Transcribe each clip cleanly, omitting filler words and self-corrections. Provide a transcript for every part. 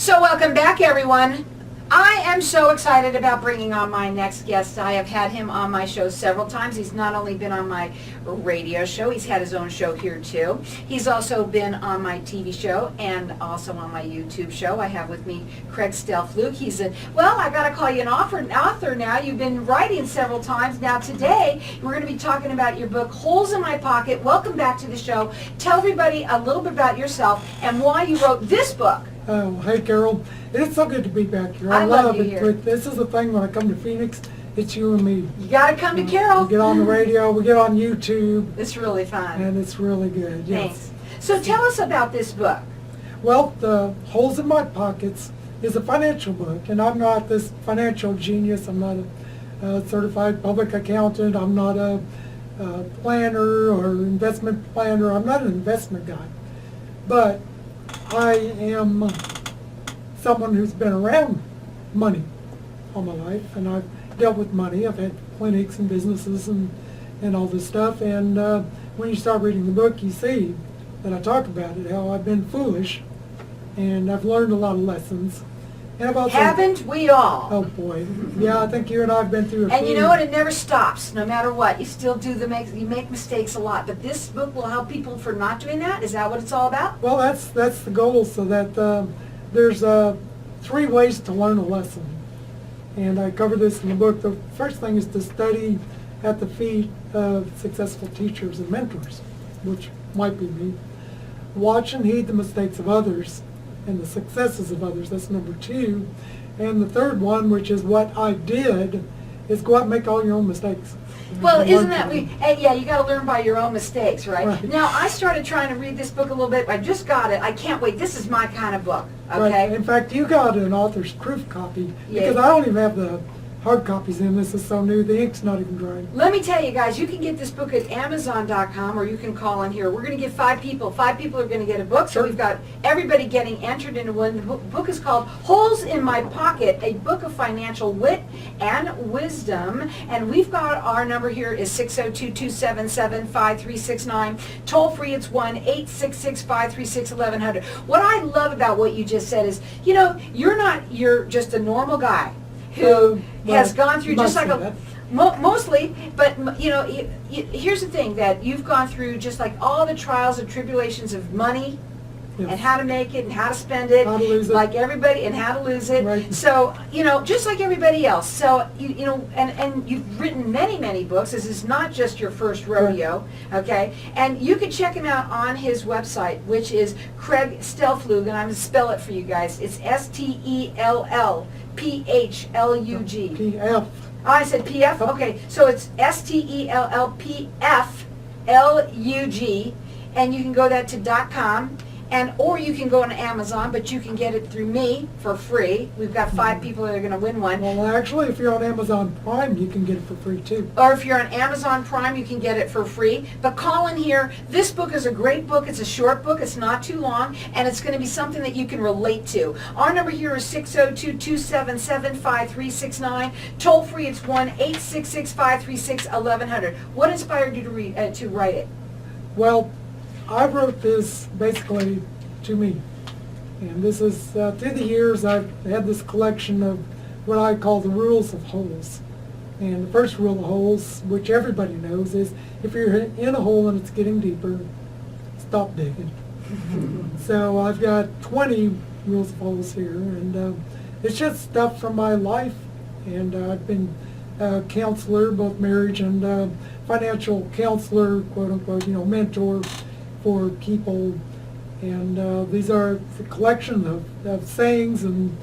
So welcome back, everyone. I am so excited about bringing on my next guest. I have had him on my show several times. He's not only been on my radio show, he's had his own show here too. He's also been on my TV show and also on my YouTube show. I have with me Craig Stellpflug. He's I gotta call you an author now. You've been writing several times. Now today, we're gonna be talking about your book, Holes in My Pocket. Welcome back to the show. Tell everybody a little bit about yourself and why you wrote this book. Oh, hey Carol, it's so good to be back here. I love you it. here. This is the thing when I come to Phoenix, it's you and me. You gotta come to Carol. We get on the radio, we get on YouTube. It's really fun. And it's really good, yes. Thanks. So tell us about this book. Well, the Holes in My Pockets is a financial book, and I'm not this financial genius. I'm not a certified public accountant. I'm not a planner or investment planner. I'm not an investment guy. But I am someone who's been around money all my life, and I've dealt with money. I've had clinics and businesses and all this stuff, and when you start reading the book, you see that I talk about it, how I've been foolish, and I've learned a lot of lessons. And I've also, Haven't we all? Oh boy, yeah, I think you and I have been through a And few. you know what? It never stops. No matter what, you still do you make mistakes a lot. But this book will help people for not doing that. Is that what it's all about? Well, that's the goal, so that there's 3 ways to learn a lesson. And I cover this in the book. The first thing is to study at the feet of successful teachers and mentors, which might be me. Watch and heed the mistakes of others and the successes of others. That's number 2. And the third one, which is what I did, is go out and make all your own mistakes. Well, And isn't learn that, from them. yeah, you got to learn by your own mistakes, right? Right. Now, I started trying to read this book a little bit. I just got it. I can't wait. This is my kind of book, Right. okay? In fact, you got an author's proof copy, Yeah. because I don't even have the hard copies in. This is so new, the ink's not even drying. Let me tell you guys, you can get this book at Amazon.com or you can call in here. We're going to give 5 people. 5 people are going to get a book. So Sure. we've got everybody getting entered into one. The book is called Holes in My Pocket, a book of financial wit and wisdom. And we've got our number here is 602-277-5369. Toll free, it's 1-866-536-1100. What I love about what you just said is, you're just a normal guy who has gone through just like mostly, but here's the thing, that you've gone through just like all the trials and tribulations of money. Yes. And how to make it and how to spend it, How to lose it. like everybody, and how to lose it. Right. So, just like everybody else. So, and you've written many, many books. This is not just your first rodeo, okay? And you can check him out on his website, which is Craig Stellpflug, and I'm going to spell it for you guys. It's Stellphlug. PF. Oh, I said PF? Okay, so it's Stellpflug, and you can go that to .com, or you can go on Amazon, but you can get it through me for free. We've got 5 people that are going to win one. Well, actually, if you're on Amazon Prime, you can get it for free too. Or if you're on Amazon Prime, you can get it for free. But call in here. This book is a great book. It's a short book. It's not too long. And it's going to be something that you can relate to. Our number here is 602-277-5369. Toll free, it's 1-866-536-1100. What inspired you to write it? Well, I wrote this basically to me. And this is, through the years, I've had this collection of what I call the rules of holes. And the first rule of holes, which everybody knows, is if you're in a hole and it's getting deeper, stop digging. So I've got 20 rules of holes here, and it's just stuff from my life. And I've been a counselor, both marriage and financial counselor, quote unquote, mentor for people. And these are a collection of sayings and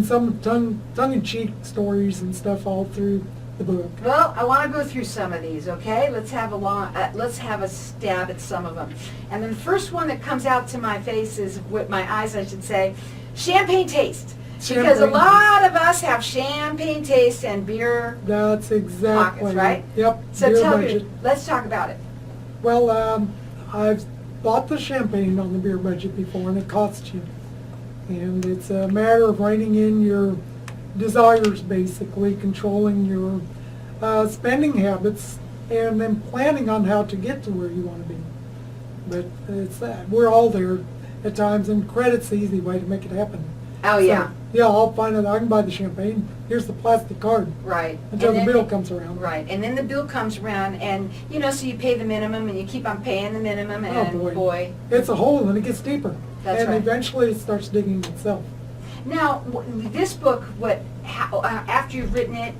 some tongue-in-cheek stories and stuff all through the book. Well, I want to go through some of these, okay? Let's have a stab at some of them. And then the first one that comes out to my face is, with my eyes, I should say, champagne taste. Because a lot of us have champagne taste and beer That's exactly pockets, right? Yep. So beer tell budget. me, let's talk about it. Well, I've bought the champagne on the beer budget before, and it costs you. And it's a matter of reining in your desires, basically, controlling your spending habits, and then planning on how to get to where you want to be. But it's we're all there at times, and credit's the easy way to make it happen. Oh, yeah. Yeah, I'll find it. I can buy the champagne. Here's the plastic card Right. until And the then- bill comes around. Right, and then the bill comes around, and, so you pay the minimum, and you keep on paying the minimum, and Oh, boy. boy. It's a hole and it gets deeper. That's and right. eventually it starts digging itself. Now, this book, after you've written it,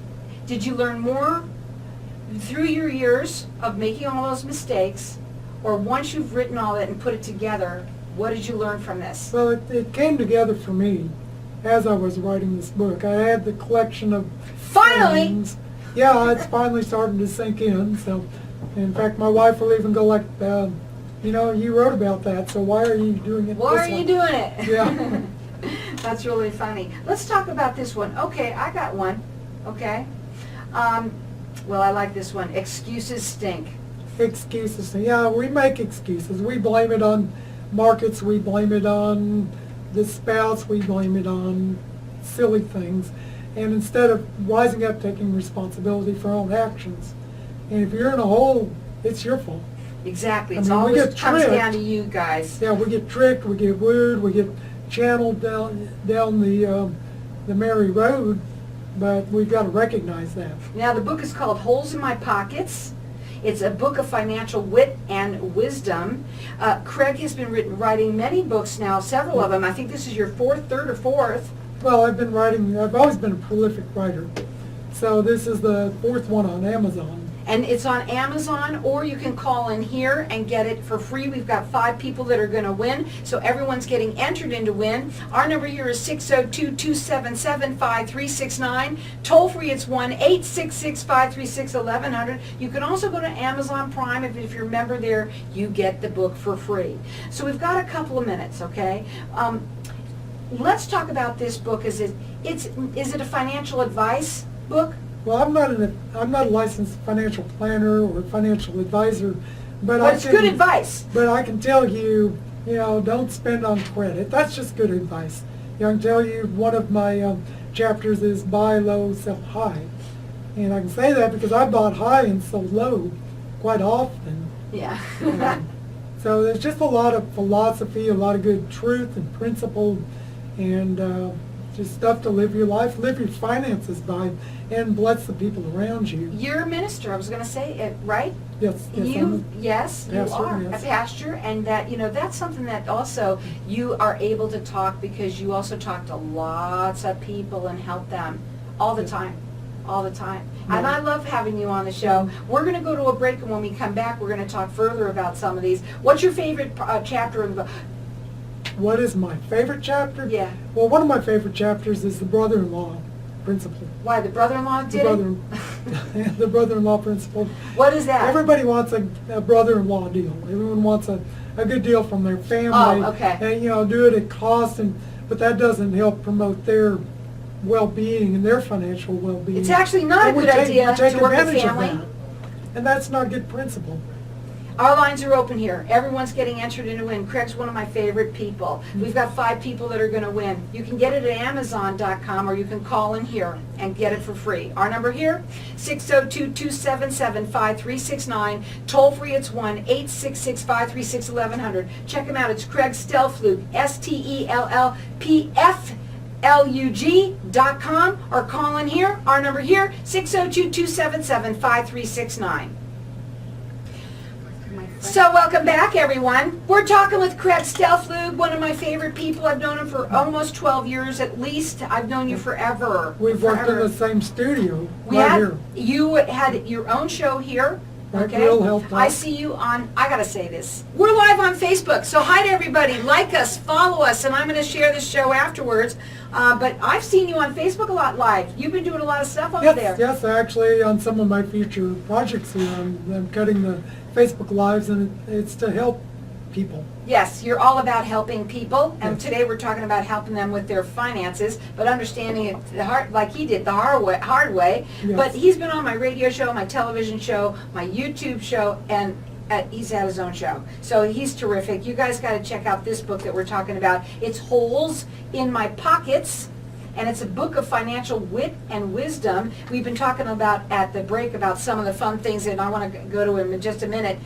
did you learn more through your years of making all those mistakes, or once you've written all that and put it together, what did you learn from this? Well, it came together for me as I was writing this book. I had the collection of Finally! things. Yeah, it's finally starting to sink in. So, in fact, my wife will even go like, you wrote about that, so why are you doing it Why this are you way? doing it? Yeah. That's really funny. Let's talk about this one. Okay, I got one. Okay. Well, I like this one. Excuses stink. Excuses. Yeah, we make excuses. We blame it on markets. We blame it on the spouse. We blame it on silly things. And instead of rising up, taking responsibility for our own actions. And if you're in a hole, it's your fault. Exactly. I It's mean, we always get comes tricked. down to you guys. Yeah, we get tricked, we get wooed, we get channeled down the merry road, but we've got to recognize that. Now, the book is called Holes in My Pockets. It's a book of financial wit and wisdom. Craig has been writing many books now, several of them. I think this is your third or fourth. Well, I've always been a prolific writer. So this is the fourth one on Amazon. And it's on Amazon, or you can call in here and get it for free. We've got 5 people that are going to win, so everyone's getting entered in to win. Our number here is 602-277-5369. Toll free, it's 1-866-536-1100. You can also go to Amazon Prime. If you're a member there, you get the book for free. So we've got a couple of minutes, okay? Let's talk about this book. Is it a financial advice book? Well, I'm not a licensed financial planner or financial advisor, but It's good advice. But I can tell you, don't spend on credit. That's just good advice. I can tell you one of my chapters is buy low, sell high, and I can say that because I bought high and sold low quite often. Yeah. So there's just a lot of philosophy, a lot of good truth and principle, and just stuff to live your life, live your finances by, and bless the people around you. You're a minister, I was going to say it, right? Yes, You Pastor, are yes. a pastor, and that's something that also you are able to talk, because you also talk to lots of people and help them all the time. And I love having you on the show. We're going to go to a break, and when we come back, we're going to talk further about some of these. What's your favorite chapter of the book? What is my favorite chapter? Yeah. Well, one of my favorite chapters is the brother-in-law principle. Why, the brother-in-law The did brother, it? the brother-in-law principle. What is that? Everybody wants a brother-in-law deal. Everyone wants a good deal from their family. Oh, okay. And, do it at cost, but that doesn't help promote their well-being and their financial well-being. It's actually not a And we good take- idea we take to work with advantage of family. that. And that's not good principle. Our lines are open here. Everyone's getting entered in to win. Craig's one of my favorite people. We've got 5 people that are going to win. You can get it at Amazon.com, or you can call in here and get it for free. Our number here, 602-277-5369. Toll free, it's 1-866-536-1100. Check him out. It's Craig Stellpflug, STELLPFLUG.com, or call in here. Our number here, 602-277-5369. So welcome back, everyone. We're talking with Craig Stellpflug, one of my favorite people. I've known him for almost 12 years at least. I've known you forever. We've worked in Forever. the same studio We right had, here. you had your own show here. Right, Okay. Real Health Talk. I see you on, I gotta say this. We're live on Facebook, so hi to everybody. Like us, follow us, and I'm gonna share this show afterwards. But I've seen you on Facebook a lot live. You've been doing a lot of stuff over there. Yes, actually, on some of my future projects here, I'm cutting the Facebook Lives, and it's to help people. Yes, you're all about helping people, and Yes. today we're talking about helping them with their finances, but understanding it the hard, like he did, the hard way. Yes. But he's been on my radio show, my television show, my YouTube show, and he's had his own show. So he's terrific. You guys got to check out this book that we're talking about. It's Holes in My Pockets. And it's a book of financial wit and wisdom. We've been talking about at the break about some of the fun things, and I want to go to him in just a minute.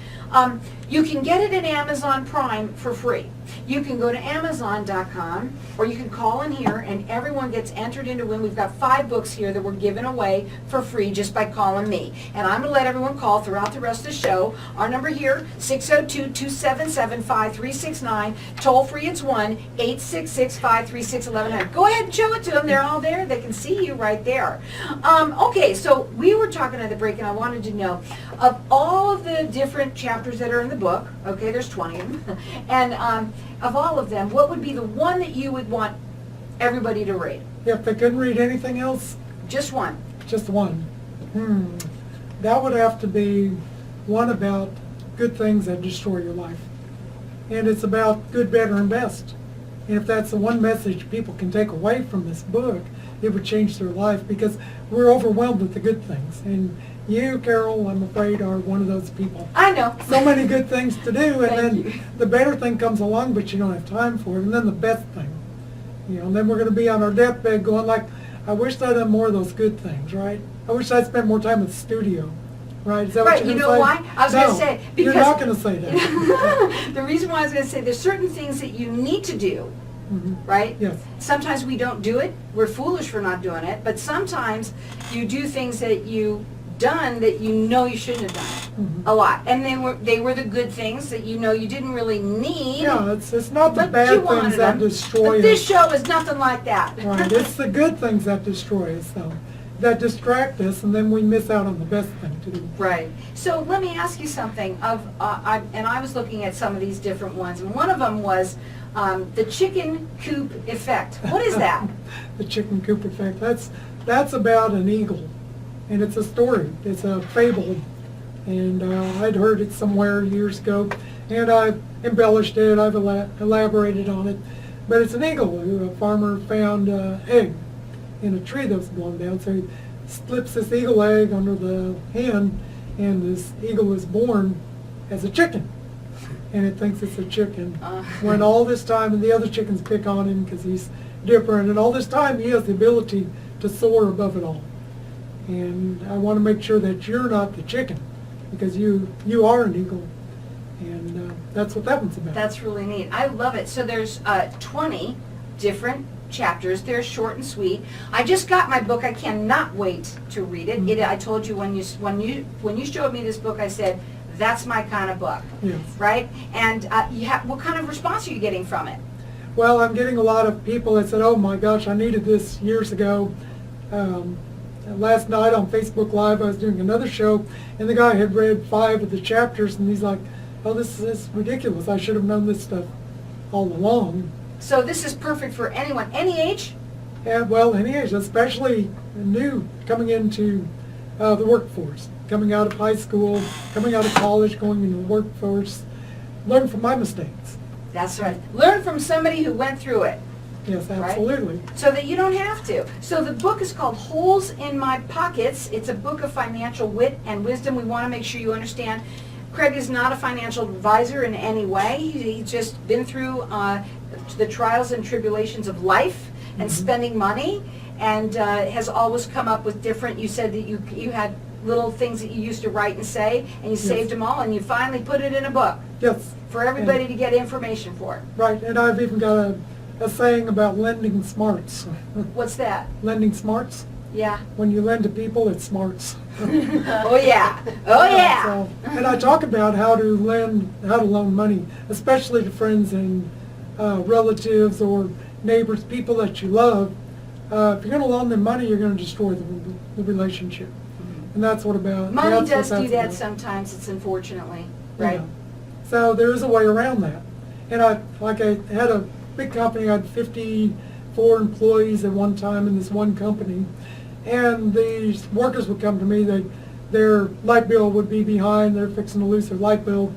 You can get it at Amazon Prime for free. You can go to Amazon.com, or you can call in here, and everyone gets entered into win. We've got 5 books here that we're giving away for free just by calling me. And I'm going to let everyone call throughout the rest of the show. Our number here, 602-277-5369. Toll free, it's 1-866-536-1100. Go ahead and show it to them. They're all there. They can see you right there. Okay, so we were talking at the break, and I wanted to know, of all of the different chapters that are in the book, okay, there's 20 of them, and of all of them, what would be the one that you would want everybody to read? If they couldn't read anything else, Just one. just one. That would have to be one about good things that destroy your life. And it's about good, better, and best. And if that's the one message people can take away from this book, it would change their life, because we're overwhelmed with the good things. And you, Carol, I'm afraid, are one of those people. I know. So many good things to do, and Thank then you. the better thing comes along, but you don't have time for it. And then the best thing. And then we're going to be on our deathbed going like, I wish I'd done more of those good things, right? I wish I'd spent more time with the studio, right? Is that Right, what you you're know going to why? say? I was No, going to say, because... you're not going to say that. The reason why I was going to say, there's certain things that you need to do, right? Yes. Sometimes we don't do it. We're foolish for not doing it. But sometimes you do things that you done that you know you shouldn't have done a lot. And they were the good things that you know you didn't really need. Yeah, it's not the but bad you things wanted that them. destroy But this us. show is nothing like that. Right, it's the good things that destroy us, though, that distract us, and then we miss out on the best thing to do. Right. So let me ask you something. And I was looking at some of these different ones, and one of them was the chicken coop effect. What is that? The chicken coop effect. That's about an eagle, and it's a story. It's a fable, and I'd heard it somewhere years ago, and I've embellished it. I've elaborated on it, but it's an eagle. A farmer found an egg in a tree that was blown down, so he slips this eagle egg under the hen, and this eagle is born as a chicken, and it thinks it's a chicken. When all this time, and the other chickens pick on him because he's different, and all this time he has the ability to soar above it all. And I want to make sure that you're not the chicken, because you are an eagle, and that's what that one's about. That's really neat. I love it. So there's 20 different chapters. They're short and sweet. I just got my book. I cannot wait to read it. I told you when you showed me this book, I said, that's my kind of book. Yes. Right? And what kind of response are you getting from it? Well, I'm getting a lot of people that said, oh my gosh, I needed this years ago. Last night on Facebook Live, I was doing another show, and the guy had read 5 of the chapters, and he's like, oh, this is ridiculous. I should have known this stuff all along. So this is perfect for anyone, any age? And, well, any age, especially new, coming into the workforce, coming out of high school, coming out of college, going into the workforce. Learn from my mistakes. That's right. Learn from somebody who went through it. Yes, Right? absolutely. So that you don't have to. So the book is called Holes in My Pockets. It's a book of financial wit and wisdom. We want to make sure you understand Craig is not a financial advisor in any way. He's just been through the trials and tribulations of life and spending money, and has always come up with different, you said that you had little things that you used to write and say, and you saved them all, and you finally put it in a book Yes. for everybody to get information for. Right, and I've even got a saying about lending smarts. What's that? Lending smarts? Yeah. When you lend to people, it's smarts. Oh yeah. Oh yeah. So, and I talk about how to loan money, especially to friends and relatives or neighbors, people that you love. If you're going to loan them money, you're going to destroy the relationship. And that's what about. Money that's what does do that's that about. sometimes, it's unfortunately, right? Yeah. So there is a way around that. And I had a big company. I had 54 employees at one time in this one company. And these workers would come to me. Their light bill would be behind. They're fixing to lose their light bill.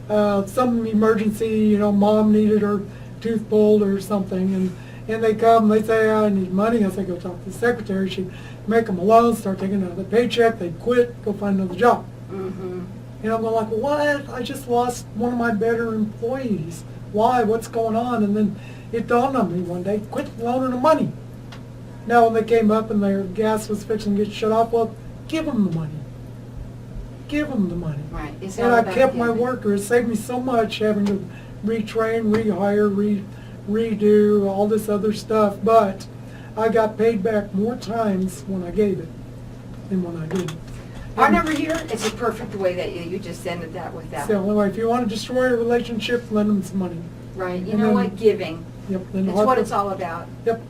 Some emergency, mom needed her tooth pulled or something. And they come, they say, I need money. I say, go talk to the secretary. She'd make them a loan, start taking another paycheck. They'd quit, go find another job. Mm-hmm. And I'm going like, what? I just lost one of my better employees. Why? What's going on? And then it dawned on me one day, quit loaning them money. Now when they came up and their gas was fixing to get shut off, well, give them the money. Give them the money. Right. It's And all I about kept my giving. workers. It saved me so much having to retrain, rehire, redo, all this other stuff, but I got paid back more times when I gave it than when I didn't. Our number here, it's a perfect way that you just ended that with that. So anyway, if you want to destroy a relationship, lend them some money. Right, you And know then- what, giving. Yep. Then It's harp what on- it's all about. Yep.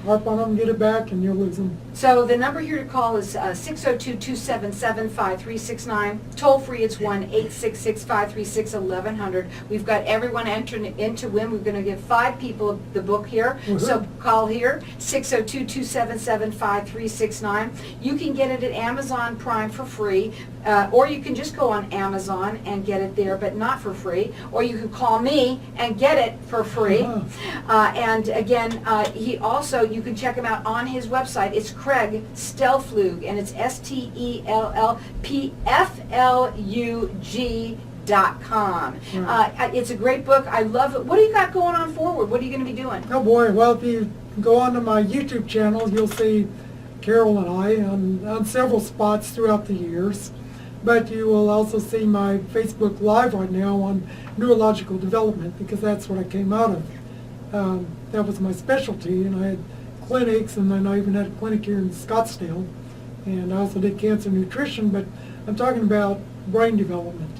Harp on them, get it back, and you'll lose them. So the number here to call is 602-277-5369. Toll free, it's 1-866-536-1100. We've got everyone entering in to win. We're going to give 5 people the book here. So Woohoo. call here, 602-277-5369. You can get it at Amazon Prime for free, or you can just go on Amazon and get it there, but not for free. Or you can call me and get it for free. And again, he also, you can check him out on his website. It's Craig Stellpflug, and it's STELLPFLUG.com. It's a great book. I love it. What do you got going on forward? What are you going to be doing? Oh boy, well, if you go onto my YouTube channel, you'll see Carol and I on several spots throughout the years. But you will also see my Facebook Live right now on neurological development, because that's what I came out of. That was my specialty, and I had clinics, and then I even had a clinic here in Scottsdale. And I also did cancer nutrition, but I'm talking about brain development.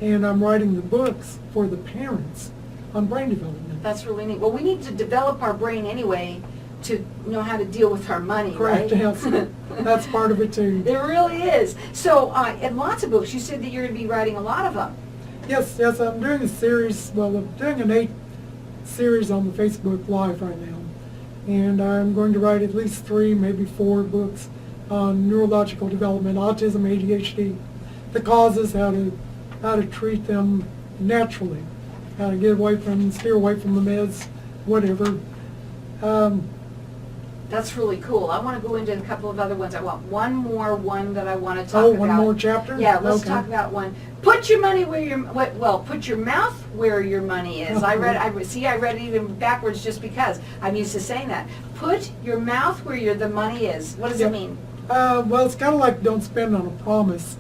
And I'm writing the books for the parents on brain development. That's really neat. Well, we need to develop our brain anyway to know how to deal with our money, Correct, right? yes. That's part of it too. It really is. So, and lots of books. You said that you're going to be writing a lot of them. Yes, I'm doing a series, well, I'm doing an 8 series on the Facebook Live right now. And I'm going to write at least 3, maybe 4 books on neurological development, autism, ADHD, the causes, how to treat them naturally, how to get away from, steer away from the meds, whatever. That's really cool. I want to go into a couple of other ones. I want one that I want to talk about. Oh, one more chapter? Yeah, let's Okay. talk about one. Put your money where your put your mouth where your money is. I read it even backwards just because I'm used to saying that. Put your mouth where the money is. What does it mean? Well, it's kind of like don't spend on a promise,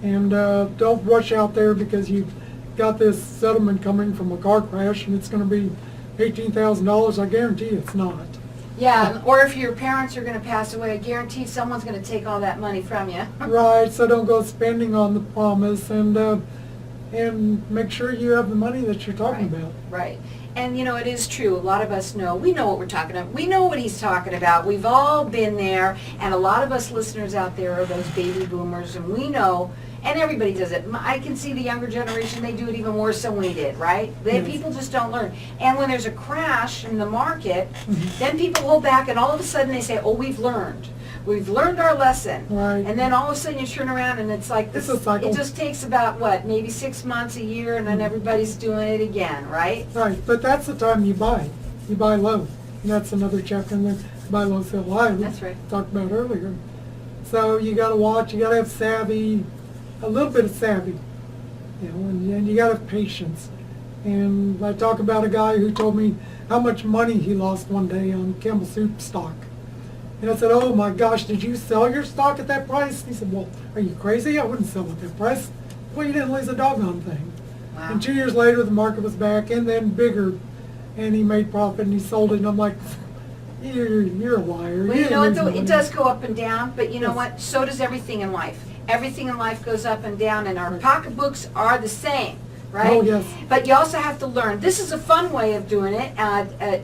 and don't rush out there because you've got this settlement coming from a car crash, and it's going to be $18,000. I guarantee it's not. Yeah, or if your parents are going to pass away, I guarantee someone's going to take all that money from you. Right, so don't go spending on the promise, and make sure you have the money that you're talking about. Right. And you know, it is true. A lot of us know. We know what we're talking about. We know what he's talking about. We've all been there, and a lot of us listeners out there are those baby boomers, and we know, and everybody does it. I can see the younger generation, they do it even worse than we did, right? Yes. People just don't learn. And when there's a crash in the market, then people hold back, and all of a sudden they say, oh, we've learned. We've learned our lesson. Right. And then all of a sudden you turn around and it's like It's a cycle. It just takes about, what, maybe 6 months, a year, and then everybody's doing it again, right? Right, but that's the time you buy. You buy low. And that's another chapter in there, buy low, sell high. We That's right. talked about earlier. So you got to watch. You got to have savvy, a little bit of savvy, and you got to have patience. And I talk about a guy who told me how much money he lost one day on Campbell Soup stock. And I said, oh my gosh, did you sell your stock at that price? He said, well, are you crazy? I wouldn't sell at that price. Well, you didn't lose a doggone thing. Wow. And 2 years later, the market was back, and then bigger, and he made profit, and he sold it, and I'm like, you're a liar. Well, you know what, didn't though, lose it money." does go up and down, but you know Yes. what? So does everything in life. Everything in life goes up and down, and our pocketbooks are the same, right? Oh, yes. But you also have to learn. This is a fun way of doing it.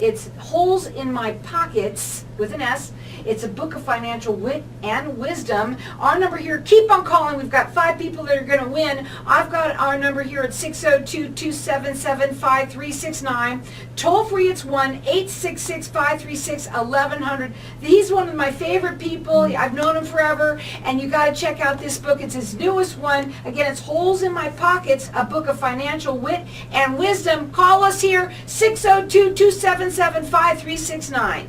It's Holes in My Pockets, with an S. It's a book of financial wit and wisdom. Our number here, keep on calling. We've got 5 people that are going to win. I've got our number here at 602-277-5369. Toll free, it's 1-866-536-1100. He's one of my favorite people. I've known him forever, and you got to check out this book. It's his newest one. Again, it's Holes in My Pockets, a book of financial wit and wisdom. Call us here, 602-277-5369.